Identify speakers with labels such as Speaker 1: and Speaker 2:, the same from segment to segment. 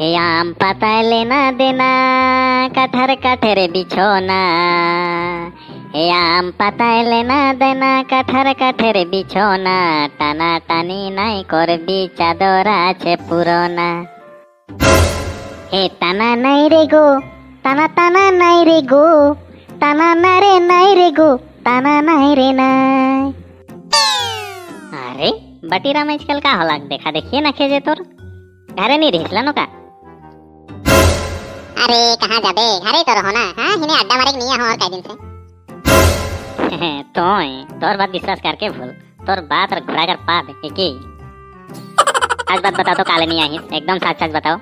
Speaker 1: हे आम पाताय लेना देना कठर कठर बिछोना। हे आम पाताय लेना देना कठर कठर बिछोना। টানা টানি নাই করবি চাদর আছে পুরোনা। হে টানা নাই রে গো টানা টানা নাই রে গো টানা না রে নাই রে গো টানা নাই রে নাই। अरे बटीराम आजकल का हो लाग देखा देखिए ना खेजे तोर घरे नहीं रहिसला नो का।
Speaker 2: अरे कहाँ जाबे घरे तो रहो ना। हाँ हिने अड्डा मारे नहीं हो और कई दिन से।
Speaker 1: तोर बात विश्वास करके भूल तोर बात और घुरा कर पा दे की। आज बात बताओ तो काले नहीं आई एकदम सच सच बताओ।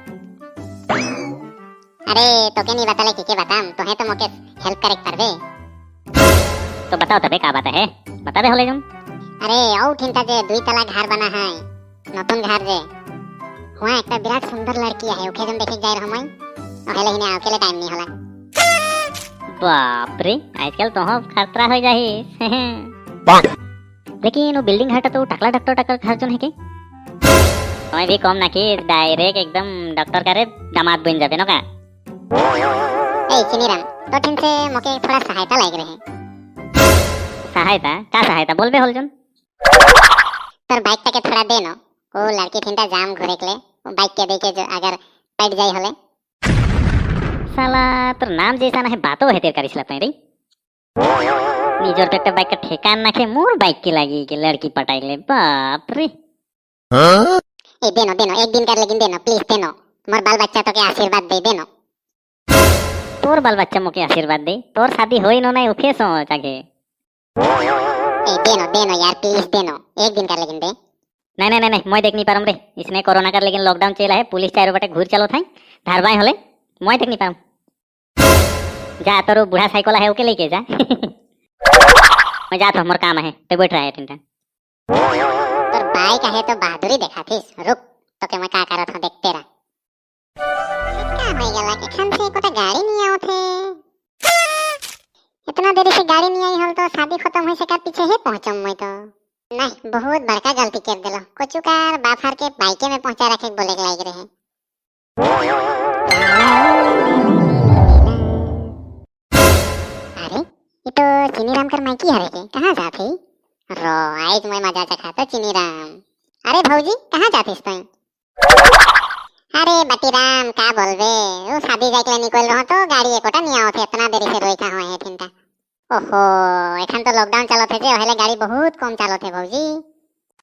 Speaker 2: अरे तो के नहीं बताले के बताम तो है तो मोके हेल्प करे करबे।
Speaker 1: तो बताओ तबे का बात है बता दे होले जम।
Speaker 2: अरे औ ठिनता जे दुई तला घर बना है नतुन घर जे हुआ एक विराट सुंदर लड़की है ओके जम देखे जाय रहमई ओहेले हिने अकेले टाइम नहीं होला।
Speaker 1: बाप रे आजकल तो हो खतरा हो जाही। लेकिन वो बिल्डिंग हटा तो टकला डॉक्टर टक्कर घर जोन है के तुम्हें भी कम ना कि डायरेक्ट एकदम डॉक्टर करे दामाद बन जाबे नो का।
Speaker 2: ए चिनीराम तो ठिन से मोके थोड़ा सहायता लाग रहे।
Speaker 1: सहायता का सहायता बोलबे होल जोन।
Speaker 2: तर बाइक तक थोड़ा दे नो ओ लड़की ठिनता जाम घुरे के वो बाइक के देके जो अगर पट जाई होले।
Speaker 1: साला तोर नाम जैसा ना है बातो है तेरे करिसला तई रे। निजोर पे बाइक का ठेकान ना के मोर बाइक की लगी कि लड़की पटाई ले बाप रे।
Speaker 2: ए देनो देनो एक दिन कर लेकिन देनो प्लीज देनो मोर बाल बच्चा तो के आशीर्वाद दे देनो।
Speaker 1: तोर बाल बच्चा मोके आशीर्वाद दे तोर शादी होई नो नहीं उफे सो जाके।
Speaker 2: ए देनो देनो यार प्लीज देनो एक दिन कर लेकिन दे।
Speaker 1: नहीं नहीं नहीं मैं देख नहीं पारम रे इसने कोरोना कर लेकिन लॉकडाउन चला है पुलिस चारों बटे घूर चलो थाई धारबाई होले मैं देख नहीं पारम। जा तोरो बूढ़ा साइकिल है ओके लेके जा। मैं जात हूं मोर काम है ते बैठ रहा है तिनटा।
Speaker 2: तोर बाइक है तो बहादुरी देखा थीस रुक तो के मैं का करत हूं देखते रह। का होई गला के खन से कोटा गाड़ी नहीं आओ थे इतना देरी से गाड़ी नहीं आई हल तो शादी खत्म होई से का पीछे ही पहुंचम मैं तो नहीं बहुत बड़का गलती कर देलो कोचुकार बाफार के बाइके में पहुंचा रखे बोले के लाग रहे। अरे ये तो चिनीराम कर माइकी हरे के कहां जाथे रो आज मैं मजा चखाता चिनीराम। अरे भौजी कहां जाथिस तू। अरे बटीराम का बोलबे वो शादी जाके निकल रहो तो गाड़ी एकोटा नहीं आओ थे इतना देरी से रोइका होए है थिनता। ओहो एखन तो लॉकडाउन चलो थे जे ओहेले गाड़ी बहुत कम चलो थे भौजी।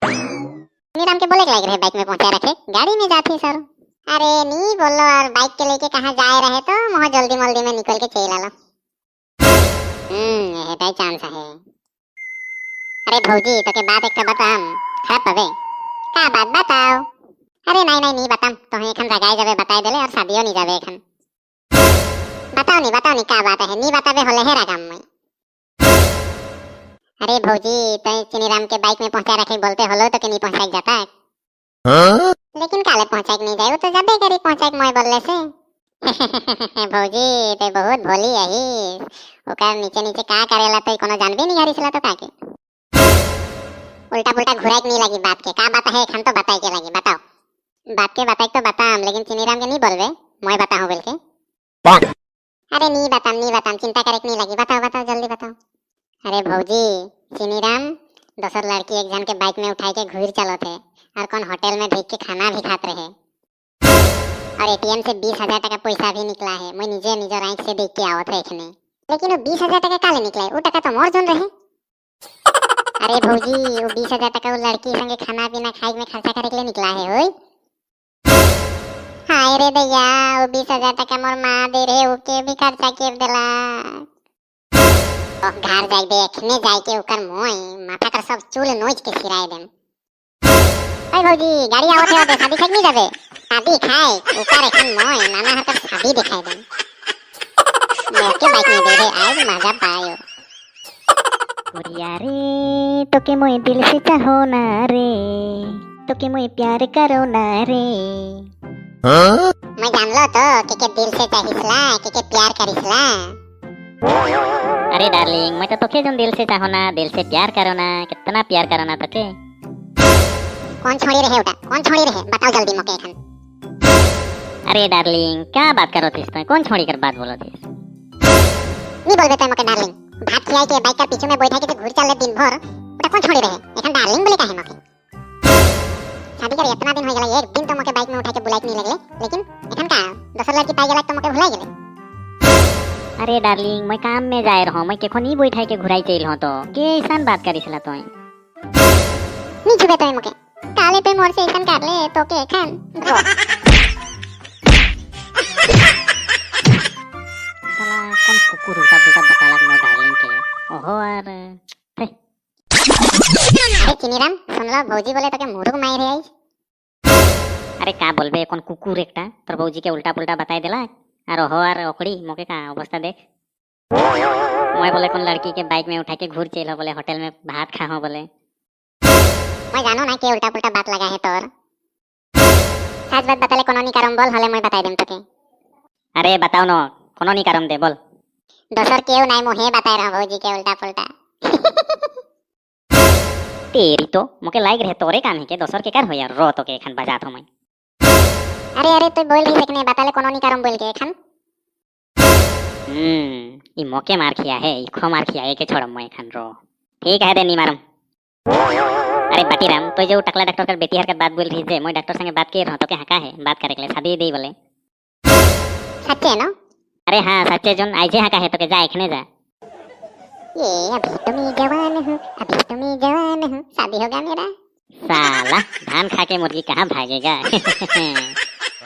Speaker 2: चिनीराम के बोले के लाग रहे बाइक में पहुंचा रखे गाड़ी में जाती सर। अरे नहीं बोलो और बाइक के लेके कहां जाए रहे तो मोह जल्दी मल्दी में निकल के चला लो। ये भाई चांस है। अरे भौजी तो के बात एक बताम खराब पवे का बात बताओ। अरे नहीं नहीं नहीं बताम तो एखन जगाए जाबे बताई देले और शादियो नहीं जाबे एखन। बताओ नहीं का बात है नहीं बताबे होले हेरा काम में। अरे भौजी तो चिनीराम के बाइक में पहुंचा रखे बोलते होलो तो के नहीं पहुंचाई जाता है। लेकिन काले पहुंचाई नहीं जाए वो तो जाबे करी पहुंचाई मैं बोलले से। भौजी ते बहुत भोली है ओकर नीचे नीचे का करेला तो कोनो जानबे नहीं हरिसला तो काके उल्टा पुल्टा घुराई नहीं लगी बात के का बात है खान तो बताई के लगी बताओ। बात के बताई तो बताम लेकिन चिनीराम के नहीं बोलबे मैं बताऊं बोल के। अरे नहीं बताम चिंता करे नहीं लगी बताओ बताओ जल्दी बताओ। अरे भौजी चिनीराम दोसर लड़की एक जन के बाइक में उठाई के घूर चलो थे और कौन होटल में भेज के खाना भी खाते रहे और एटीएम से 20,000 टका पैसा भी निकला है मैं निजे निजर आंख से देख के आवत रखने। लेकिन वो 20,000 टका काले निकला वो टका तो मोर जोन रहे। अरे भौजी वो 20,000 टका वो लड़की संगे खाना पीना खाई में खर्चा करे के लिए निकला है ओए। हाय रे भैया वो 20,000 टका मोर मां दे रहे ओके भी खर्चा कर देला। घर जाई देखने जाई के ओकर मोय माथा कर सब चूल नोच के सिराय देम। भाई भौजी गाड़ी आवत है शादी खाई नहीं जाबे शादी खाए ऊपर एखन मोय नाना हर कर शादी दिखाई देम। मोके बाइक में दे रे आज मजा पायो।
Speaker 1: ओरिया रे तो के मोय दिल से चाहो ना रे तो के मोय प्यार करो ना रे।
Speaker 2: मैं जान लो तो के दिल से चाहिसला के प्यार करिसला।
Speaker 1: अरे डार्लिंग मैं तो तोके जोन दिल से चाहो ना दिल से प्यार करो ना कितना प्यार करो ना तोके।
Speaker 2: कौन छोड़ी रहे उटा कौन छोड़ी रहे बताओ जल्दी मोके एखन।
Speaker 1: अरे डार्लिंग क्या बात करो थी तो कौन छोड़ी कर बात बोलो थी
Speaker 2: नी बोलबे तो मके डार्लिंग भात खियाई के बाइक का पीछे में बैठा के घूर चले दिन भर ओटा कौन छोड़ी रहे एखन डार्लिंग बोले काहे मके शादी कर इतना दिन हो गेला एक दिन तो मके बाइक में उठा के बुलाइत नहीं लगले लेकिन एखन का दोसर लड़की पाई गेला तो मके भुला गेले
Speaker 1: अरे डार्लिंग मैं काम में जाए रहो मैं केखो नहीं बैठाई के घुराई चल हो तो के ऐसा बात करिसला तो
Speaker 2: नी छुबे तो मके काले पे मोर से ऐसन कर ले तो के एखन रो
Speaker 1: साला कौन कुकुर उल्टा पुल्टा बता लग मैं डार्लिंग के ओहो यार
Speaker 2: अरे चिनीराम सुन लो भौजी बोले तो के मुरुग माई रे आई
Speaker 1: अरे का बोलबे कौन कुकुर एकटा तोर बौजी के उल्टा पुल्टा बताई देला और ओहो यार ओकड़ी मोके का अवस्था देख मैं बोले कौन लड़की के बाइक में उठा के घूर चल हो बोले होटल में भात खा हो बोले
Speaker 2: मैं जानो ना के उल्टा पुल्टा बात लगा है तोर सच बात बताले कोनो नी करम बोल हले मैं बताई देम तके
Speaker 1: अरे बताओ न कोनो नहीं करम दे बोल
Speaker 2: दोसर केउ नाई मोहे बताई रहा भौजी के उल्टा पुल्टा
Speaker 1: तेरी तो मोके लाइक रहे तोरे कान है के दोसर के कर हो यार रो तो के एखन बजात हो मैं
Speaker 2: अरे अरे तू बोल ही सकने बताले कोनो नी करम बोल के एखन
Speaker 1: ई मोके मार खिया है ई खो मार खिया है के छोड़म मैं एखन रो ठीक है दे नी मारम अरे बाटीराम तो जो टकला डॉक्टर कर बेटी हर बात बोल रही जे मैं डॉक्टर संगे बात के रहो तो के हका है बात करे के लिए शादी दे बोले
Speaker 2: सच्चे न
Speaker 1: अरे हाँ सच्चे जोन आइजे हका है तो के जा एखने जा
Speaker 2: ये अभी तो मैं जवान हूँ अभी तो मैं जवान हूँ शादी होगा मेरा
Speaker 1: साला धान खा के मुर्गी कहाँ भागेगा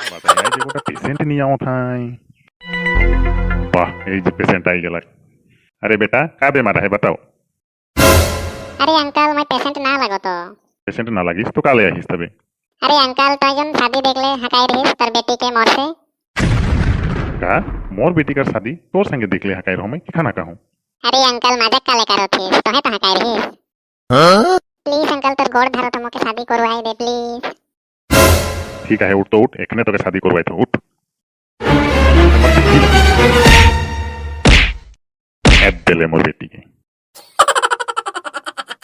Speaker 3: बताया जे गोटा पेशेंट नहीं आओ थाई वाह ए जे पेशेंट आई गेला अरे बेटा का बीमार है बताओ
Speaker 2: अरे अंकल मैं पेशेंट ना लगो तो
Speaker 3: पेशेंट ना लगिस तो काले आहिस तबे
Speaker 2: अरे अंकल तो जन शादी देख ले हकाई रही तर बेटी के मोर से
Speaker 3: का मोर बेटी का शादी तोर संगे देख ले हकाई रहो मैं कि खाना कहूं
Speaker 2: अरे अंकल मजाक काले करो थे तो है तो हकाई रही प्लीज अंकल तर गोड़ धरो तो मोके शादी करवाई दे प्लीज
Speaker 3: ठीक है उठ तो उठ एकने तो के शादी करवाई तो उठ ऐप देले मोर बेटी के